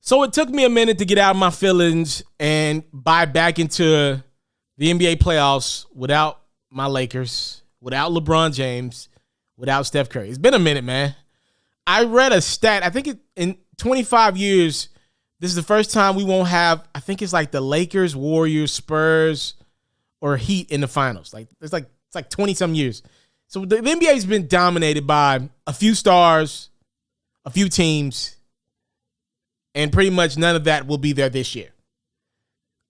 So it took me a minute to get out of my feelings and buy back into the NBA playoffs without my Lakers, without LeBron James, without Steph Curry. It's been a minute, man. I read a stat. I think in 25 years, this is the first time we won't have, I think it's like the Lakers, Warriors, Spurs, or Heat in the finals. It's like 20-some years. So the NBA has been dominated by a few stars, a few teams, and pretty much none of that will be there this year.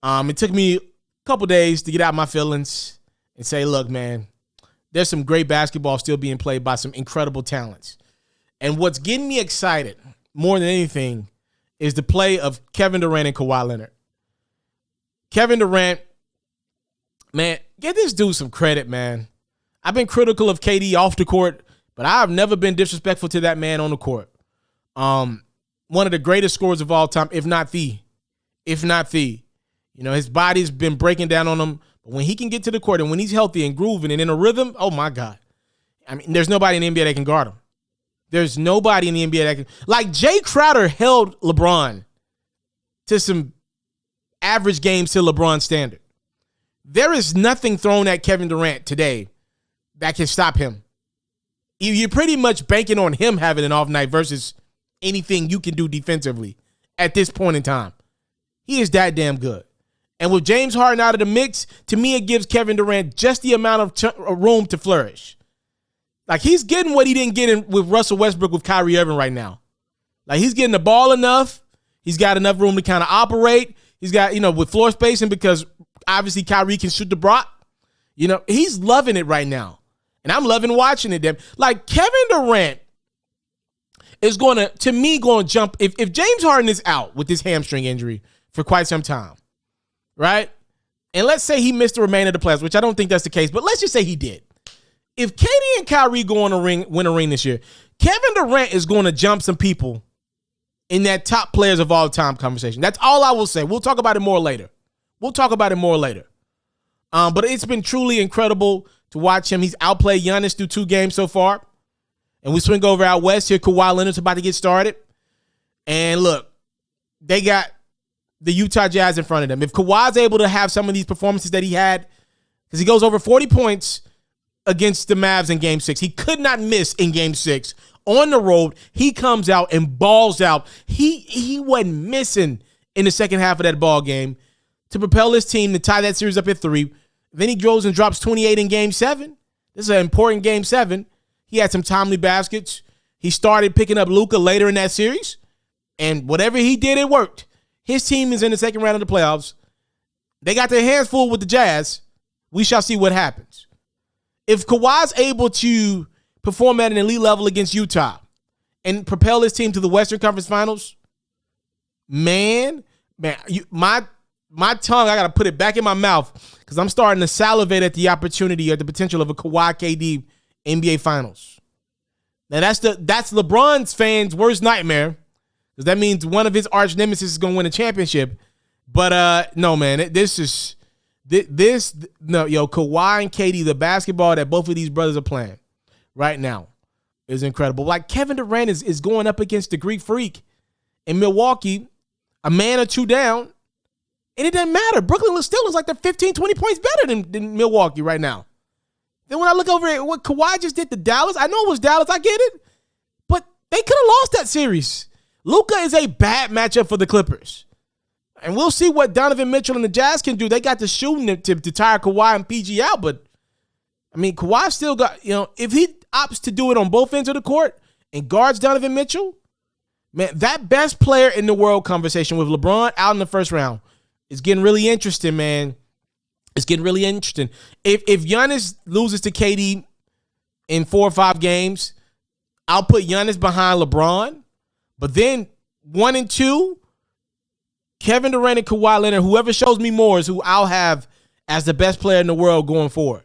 It took me a couple days to get out my feelings and say, look, man, there's some great basketball still being played by some incredible talents. And what's getting me excited more than anything is the play of Kevin Durant and Kawhi Leonard. Kevin Durant, man, get this dude some credit, man. I've been critical of KD off the court, but I've never been disrespectful to that man on the court. One of the greatest scorers of all time, if not the. You know, his body's been breaking down on him, but when he can get to the court and when he's healthy and grooving and in a rhythm, oh my God. I mean, there's nobody in the NBA that can guard him. There's nobody in the NBA that can. Like, Jay Crowder held LeBron to some average games to LeBron's standard. There is nothing thrown at Kevin Durant today that can stop him. You're pretty much banking on him having an off night versus anything you can do defensively at this point in time. He is that damn good. And with James Harden out of the mix, to me, it gives Kevin Durant just the amount of room to flourish. Like, he's getting what he didn't get with Russell Westbrook with Kyrie Irving right now. Like, he's getting the ball enough. He's got enough room to kind of operate. He's got, with floor spacing because obviously Kyrie can shoot the Brock. He's loving it right now. And I'm loving watching it. Like, Kevin Durant is going to jump. If James Harden is out with this hamstring injury for quite some time, right? And let's say he missed the remainder of the playoffs, which I don't think that's the case, but let's just say he did. If KD and Kyrie go on win a ring this year, Kevin Durant is going to jump some people in that top players of all time conversation. That's all I will say. We'll talk about it more later. But it's been truly incredible to watch him. He's outplayed Giannis through 2 games so far. And we swing over out west here. Kawhi Leonard's about to get started. And look, they got the Utah Jazz in front of them. If Kawhi's able to have some of these performances that he had, because he goes over 40 points against the Mavs in Game 6. He could not miss in Game 6. On the road, he comes out and balls out. He wasn't missing in the second half of that ball game to propel his team to tie that series up at 3. Then he goes and drops 28 in Game 7. This is an important Game 7. He had some timely baskets. He started picking up Luka later in that series. And whatever he did, it worked. His team is in the second round of the playoffs. They got their hands full with the Jazz. We shall see what happens. If Kawhi's able to perform at an elite level against Utah and propel his team to the Western Conference Finals, my tongue, I got to put it back in my mouth because I'm starting to salivate at the opportunity or the potential of a Kawhi KD NBA Finals. Now, that's LeBron's fans' worst nightmare because that means one of his arch nemesis is going to win a championship. But no, man, Kawhi and KD, the basketball that both of these brothers are playing right now is incredible. Like, Kevin Durant is going up against the Greek Freak in Milwaukee, a man or two down, and it doesn't matter. Brooklyn still is like they're 15, 20 points better than Milwaukee right now. Then when I look over at what Kawhi just did to Dallas, I know it was Dallas, I get it, but they could have lost that series. Luka is a bad matchup for the Clippers. And we'll see what Donovan Mitchell and the Jazz can do. They got the shooting to tire Kawhi and PG out, but I mean, Kawhi still got, if he opts to do it on both ends of the court and guards Donovan Mitchell, man, that best player in the world conversation with LeBron out in the first round is getting really interesting, man. It's getting really interesting. If Giannis loses to KD in 4 or 5 games, I'll put Giannis behind LeBron, but then 1 and 2, Kevin Durant and Kawhi Leonard, whoever shows me more is who I'll have as the best player in the world going forward.